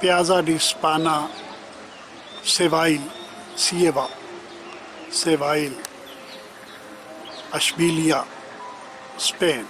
Piazza di Spagna, Seville, Sieva, Seville, Ashbilia, Spain.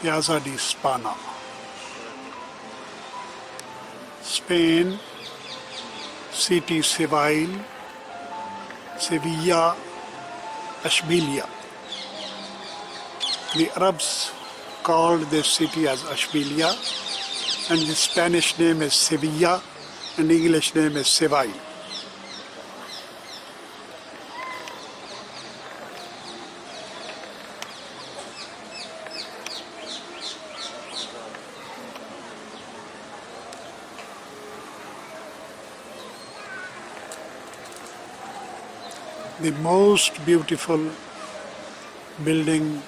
Piazza di Spagna, Spain, city Seville, Sevilla, Ashbilia. The Arabs called this city as Ashbilia, and the Spanish name is Sevilla, and the English name is Seville. The most beautiful building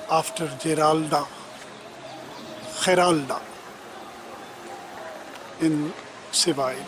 after Giralda in Seville.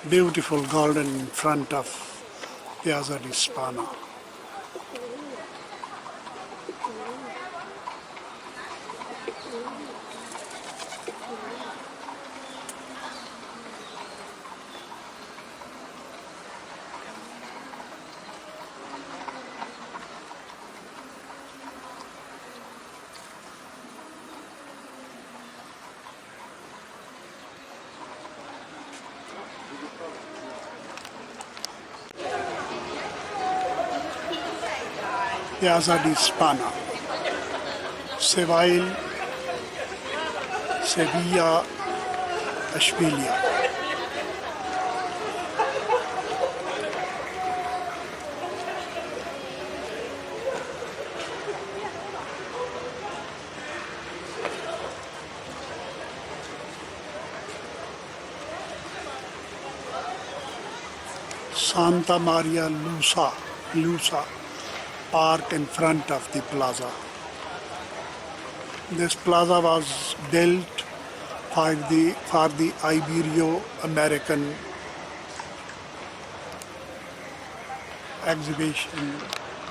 Beautiful garden in front of Piazza di Spagna. Piazza di Spagna, Seville, Sevilla, Ashbilia. Santa Maria Lusa Park in front of the plaza. This plaza was built for the Ibero-American exhibition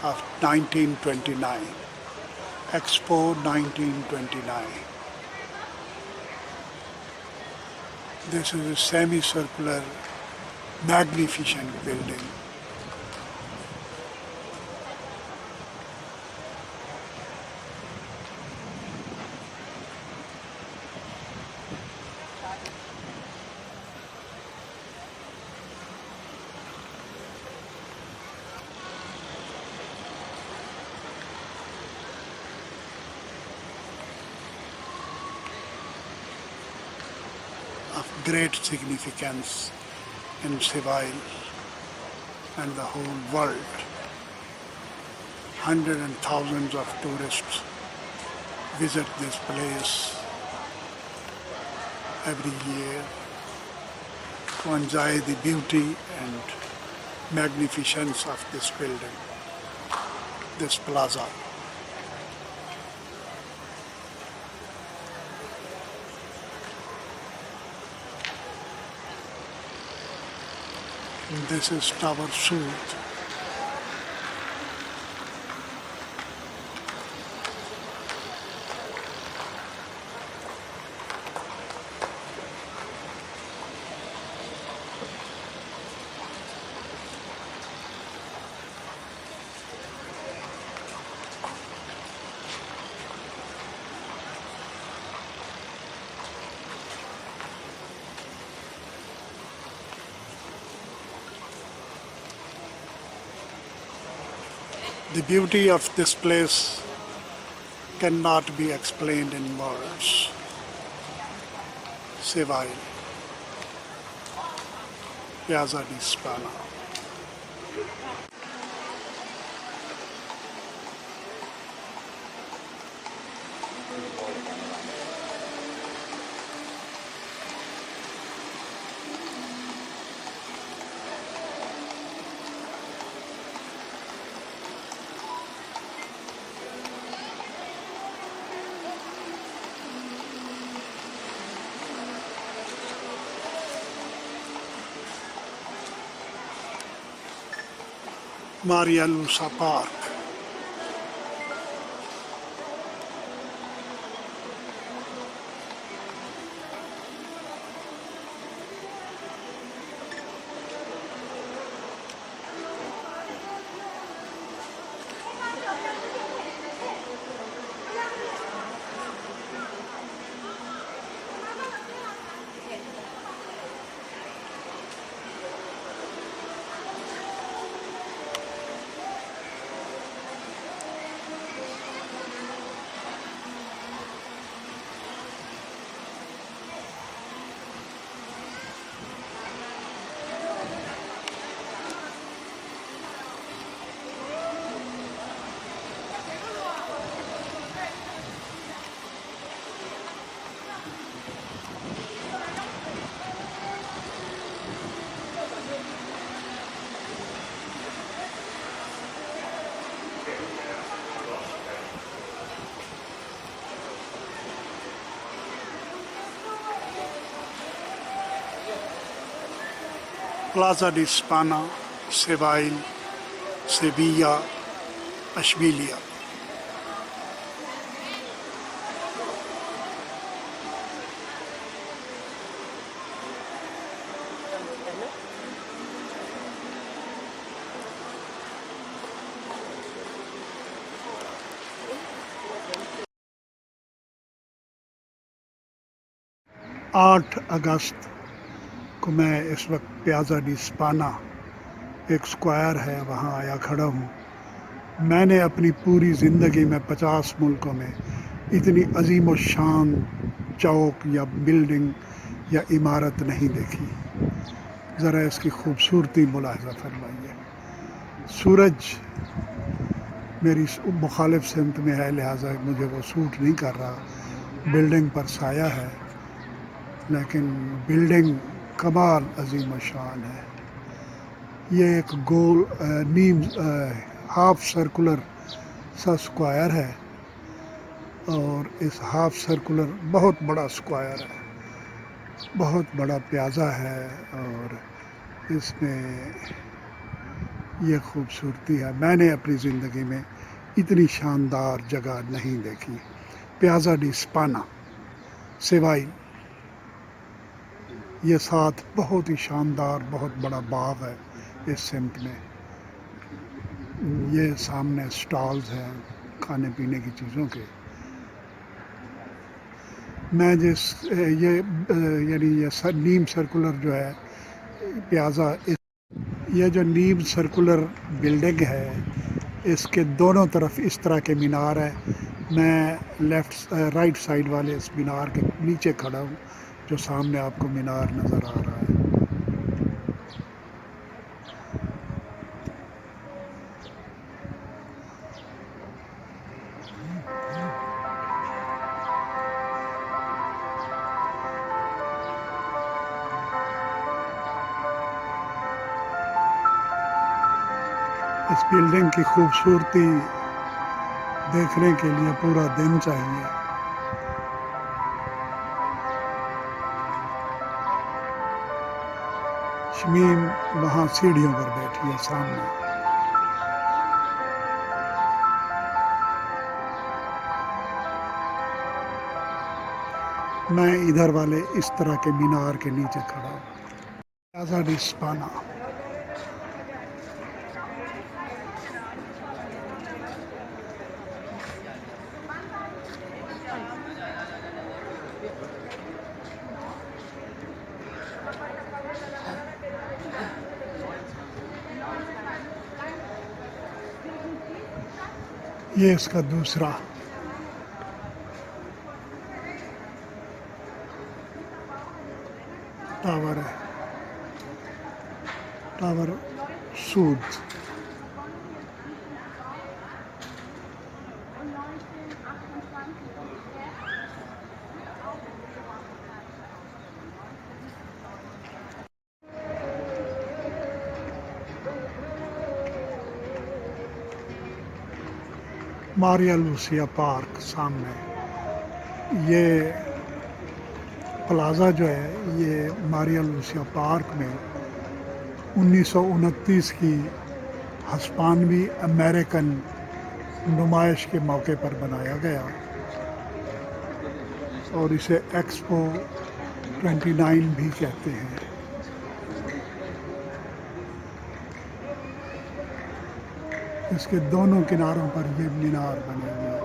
of 1929, Expo 1929. This is a semicircular, magnificent building. Of great significance in Seville and the whole world. Hundreds and thousands of tourists visit this place every year to enjoy the beauty and magnificence of this building, this plaza. This is Tower Sud. The beauty of this place cannot be explained in words. Seville, Piazza di Spagna. Maria Luisa Park. Plaza di Spagna, Seville, Sevilla, Ashbilia. आठ अगस्त को मैं इस वक्त प्याजा D स्पाना एक square है वहाँ आया खड़ा हूँ। मैंने अपनी पूरी ज़िंदगी में 50 मुल्कों में इतनी अजीम व शान चौक या बिल्डिंग या इमारत नहीं देखी। ज़रा इसकी खूबसूरती मुलाहिज़ा फरमाइए। सूरज मेरी मुखालिफ सिमत में है, लिहाजा मुझे वो सूट नहीं कर रहा। बिल्डिंग पर साया है, लेकिन बिल्डिंग कमाल अजीम व शान है। ये एक गोल नीम हाफ सर्कुलर सा स्क्वायर है और इस हाफ सर्कुलर बहुत बड़ा स्क्वायर है, बहुत बड़ा प्याजा है और इसमें ये खूबसूरती है। मैंने अपनी ज़िंदगी में इतनी शानदार जगह नहीं देखी। प्याजा डी स्पाना, सेवाइल, ये साथ बहुत ही शानदार बहुत बड़ा बाग है इस सिमत में। ये सामने स्टॉल्स हैं खाने पीने की चीज़ों के। मैं जिस यानी ये नीम सर्कुलर जो है प्याजा, ये जो नीम सर्कुलर बिल्डिंग है इसके दोनों तरफ इस तरह के मीनार है। मैं राइट साइड वाले इस मीनार के नीचे खड़ा हूँ, जो सामने आपको मीनार नज़र आ रहा है। इस बिल्डिंग की खूबसूरती देखने के लिए पूरा दिन चाहिए। शमीम वहाँ सीढ़ियों पर बैठी है सामने। मैं इधर वाले इस तरह के मीनार के नीचे खड़ा हूँ। प्याजा डी स्पाना। ये इसका दूसरा टावर है, टावर सूद। मारिया लूसिया पार्क सामने, ये प्लाज़ा जो है ये मारिया लूसिया पार्क में 1929 की हिस्पानवी अमेरिकन नुमाइश के मौके पर बनाया गया और इसे एक्सपो 29 भी कहते हैं। इसके दोनों किनारों पर ये मीनार बने हुए हैं,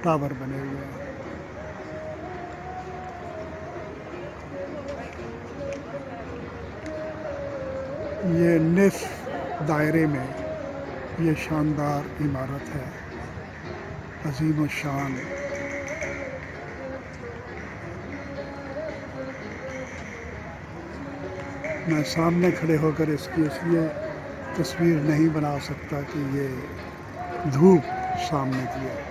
टावर बने हुए हैं। ये निस्फ दायरे में ये शानदार इमारत है, अजीम शान। मैं सामने खड़े होकर इसकी इसलिए तस्वीर नहीं बना सकता कि ये धूप सामने की है।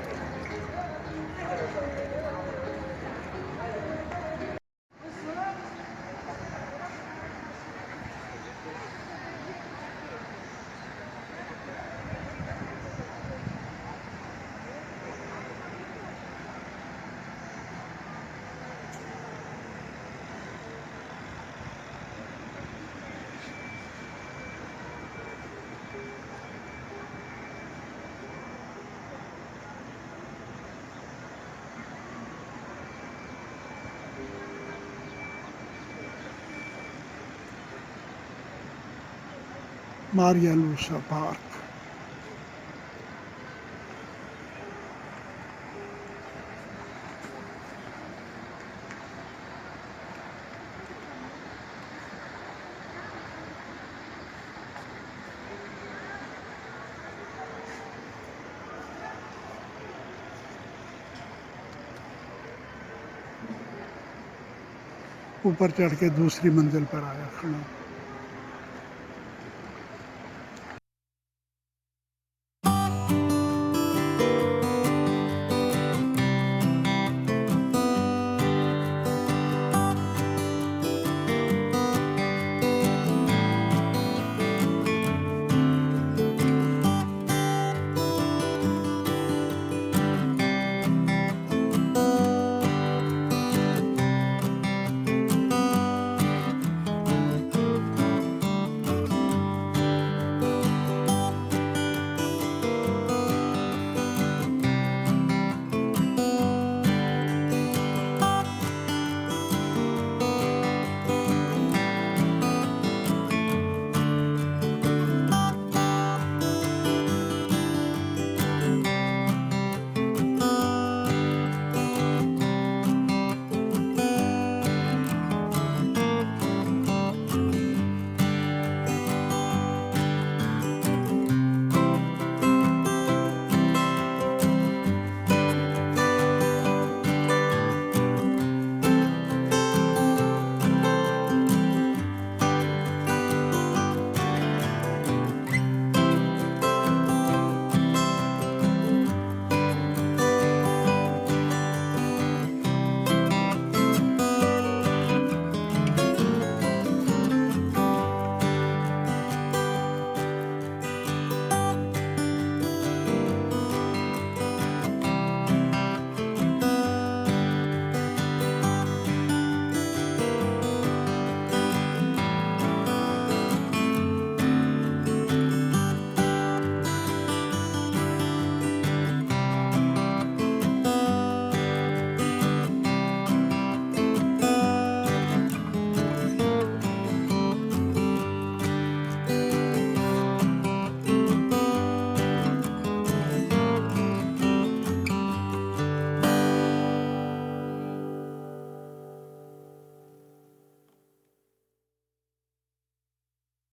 Maria Lucia park. ऊपर चढ़ के दूसरी मंजिल पर आया खड़ा।